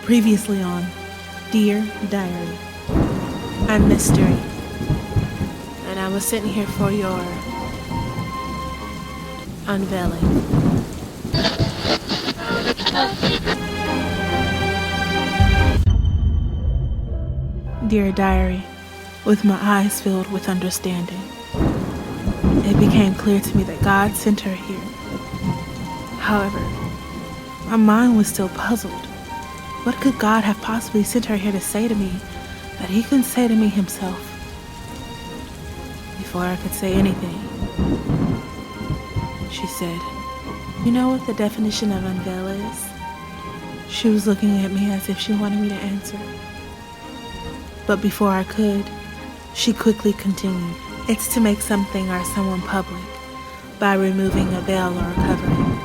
Previously on Dear Diary. I'm Mystery, and I was sitting here for your unveiling. Dear Diary, with my eyes filled with understanding, it became clear to me that God sent her here. However, my mind was still puzzled. What could God have possibly sent her here to say to me that he couldn't say to me himself? Before I could say anything, she said, "You know what the definition of unveil is?" She was looking at me as if she wanted me to answer. But before I could, she quickly continued, "It's to make something or someone public by removing a veil or a covering.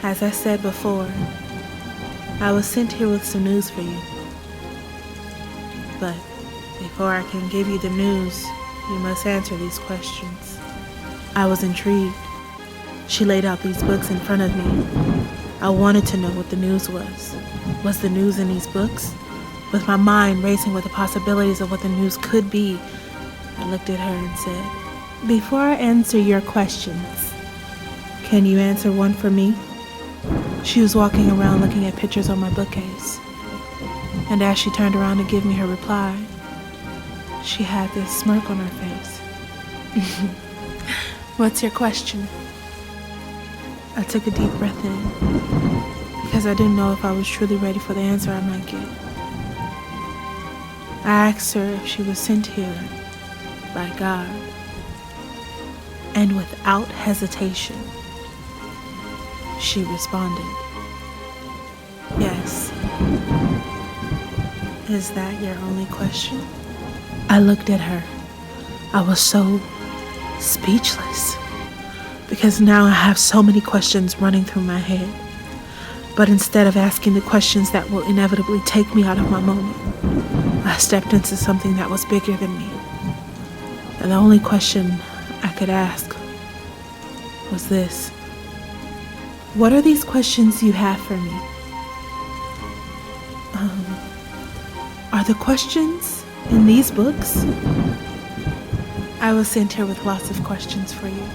As I said before, I was sent here with some news for you. But before I can give you the news, you must answer these questions." I was intrigued. She laid out these books in front of me. I wanted to know what the news was. Was the news in these books? With my mind racing with the possibilities of what the news could be, I looked at her and said, "Before I answer your questions, can you answer one for me?" She was walking around looking at pictures on my bookcase, and as she turned around to give me her reply, she had this smirk on her face. "What's your question?" I took a deep breath in, because I didn't know if I was truly ready for the answer I might get. I asked her if she was sent here by God, and without hesitation, she responded, "Yes." "Is that your only question?" I looked at her. I was so speechless, because now I have so many questions running through my head. But instead of asking the questions that will inevitably take me out of my moment, I stepped into something that was bigger than me. And the only question I could ask was this: "What are these questions you have for me?" Are the questions in these books?" I was sent here with lots of questions for you.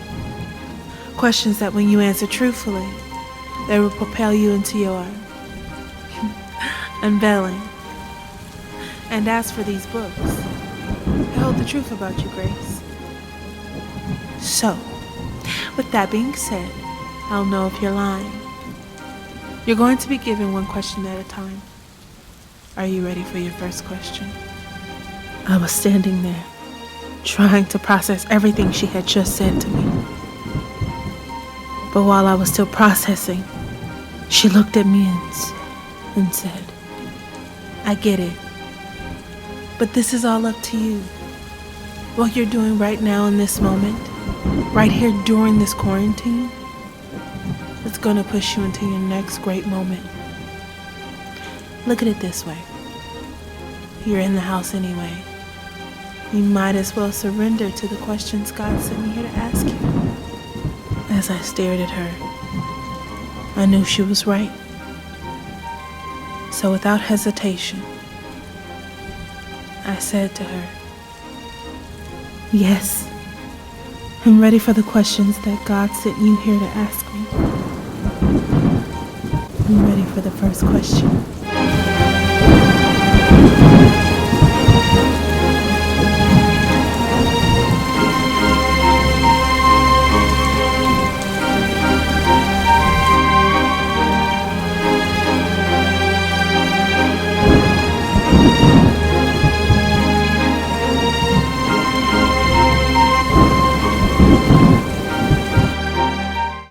Questions that when you answer truthfully, they will propel you into your unveiling. And as for these books, they hold the truth about you, Grace. So, with that being said, I'll know if you're lying. You're going to be given one question at a time. Are you ready for your first question? I was standing there, trying to process everything she had just said to me. But while I was still processing, she looked at me and said, "I get it. But this is all up to you. What you're doing right now in this moment, right here during this quarantine, it's going to push you into your next great moment. Look at it this way. You're in the house anyway. You might as well surrender to the questions God sent me here to ask you." As I stared at her, I knew she was right. So without hesitation, I said to her, "Yes, I'm ready for the questions that God sent you here to ask me. I'm ready for the first question."